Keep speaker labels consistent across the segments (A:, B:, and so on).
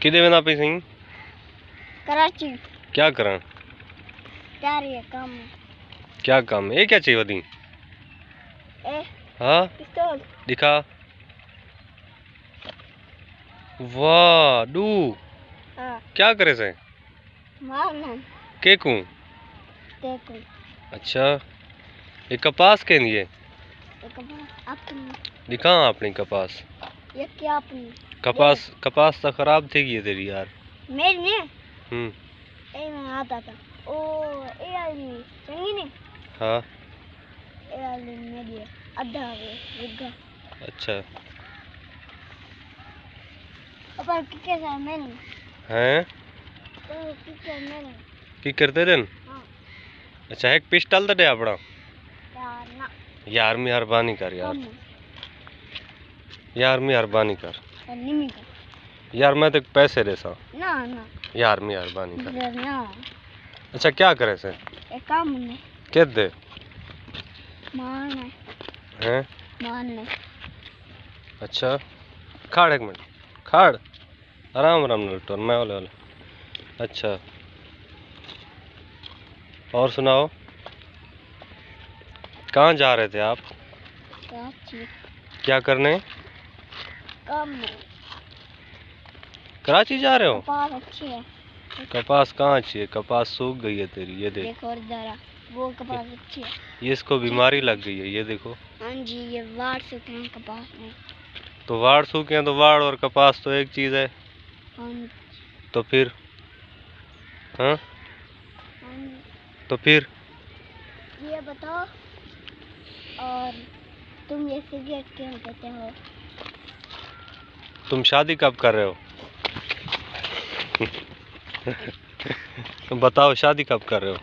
A: किदे में ना पे सही
B: कराची
A: क्या करा
B: यार ये काम
A: क्या काम है? ये क्या चाहिए वदी
B: ए
A: हाँ
B: पिस्तौल
A: दिखा वाह डू
B: हाँ
A: क्या करे से
B: मारना
A: के कूं
B: देखो
A: अच्छा ये कपास के लिए
B: एक बार अपनी
A: दिखा अपनी कपास
B: ये क्या अपनी
A: कपास तो खराब थी गई तेरी यार
B: मेरी ने
A: हम्म
B: ए मैं आता था ओ ए आली चंगी ने
A: हाँ
B: ए आली मेरी आधा विगा
A: अच्छा
B: अपन किके सा मैंने
A: हैं
B: तो किके मैंने
A: की करते दिन
B: हाँ
A: अच्छा एक पिस्टल तो दे अपना
B: यार ना
A: यार मेहरबानी कर यार
B: कम
A: यार मेहरबानी कर
B: निमी का
A: यार मैं तो पैसे दे सा
B: ना ना
A: यार मेहरबानी कर
B: ना
A: अच्छा क्या करे से
B: एक काम ने
A: के दे
B: मारना
A: हैं
B: मारना
A: अच्छा खाड़ एक मिनट खाड़ आराम आराम लटोर मैं वाले अच्छा और सुनाओ कहाँ जा रहे थे आप
B: कराची
A: क्या करने
B: कम
A: कराची जा रहे हो
B: कपास अच्छी है
A: कपास कहाँ अच्छी है कपास सूख गई है तेरी ये देख
B: देखो और जरा वो कपास अच्छी है
A: ये इसको बीमारी लग गई है ये देखो
B: हाँ जी ये वार से हैं कपास में
A: तो वाड़ सूखे हैं तो वाड़ और कपास तो एक चीज़ है
B: हाँ जी,
A: तो फिर हाँ
B: हाँ जी।
A: तो फिर
B: ये बताओ और तुम ये सिगरेट क्यों पीते हो
A: तुम शादी कब कर रहे हो तुम बताओ शादी कब कर रहे हो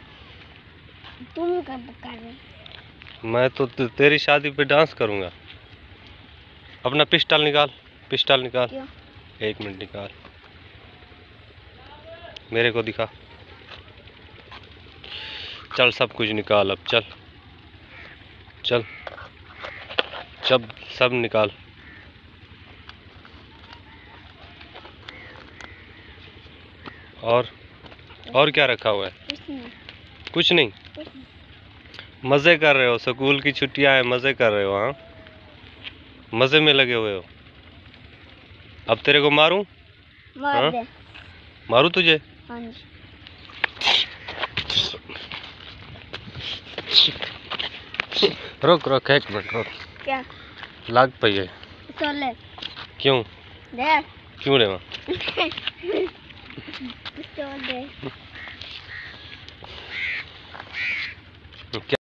B: तुम कब कर रहे हो
A: मैं तो तेरी शादी पे डांस करूंगा अपना पिस्टल निकाल
B: क्यों
A: एक मिनट निकाल मेरे को दिखा चल सब कुछ निकाल अब चल चल सब निकाल और क्या रखा हुआ है
B: कुछ नहीं
A: कुछ नहीं मज़े कर रहे हो स्कूल की छुट्टियां हैं मज़े कर रहे हो हाँ मज़े में लगे हुए हो अब तेरे को मारूं
B: मार
A: हाँ?
B: दे
A: मारूं तुझे
B: हाँ जी
A: रुक एक मिनट रुक
B: क्या
A: लाग पई है
B: चले
A: क्यों
B: दे
A: क्यों रे मां
B: पिस्तौल दे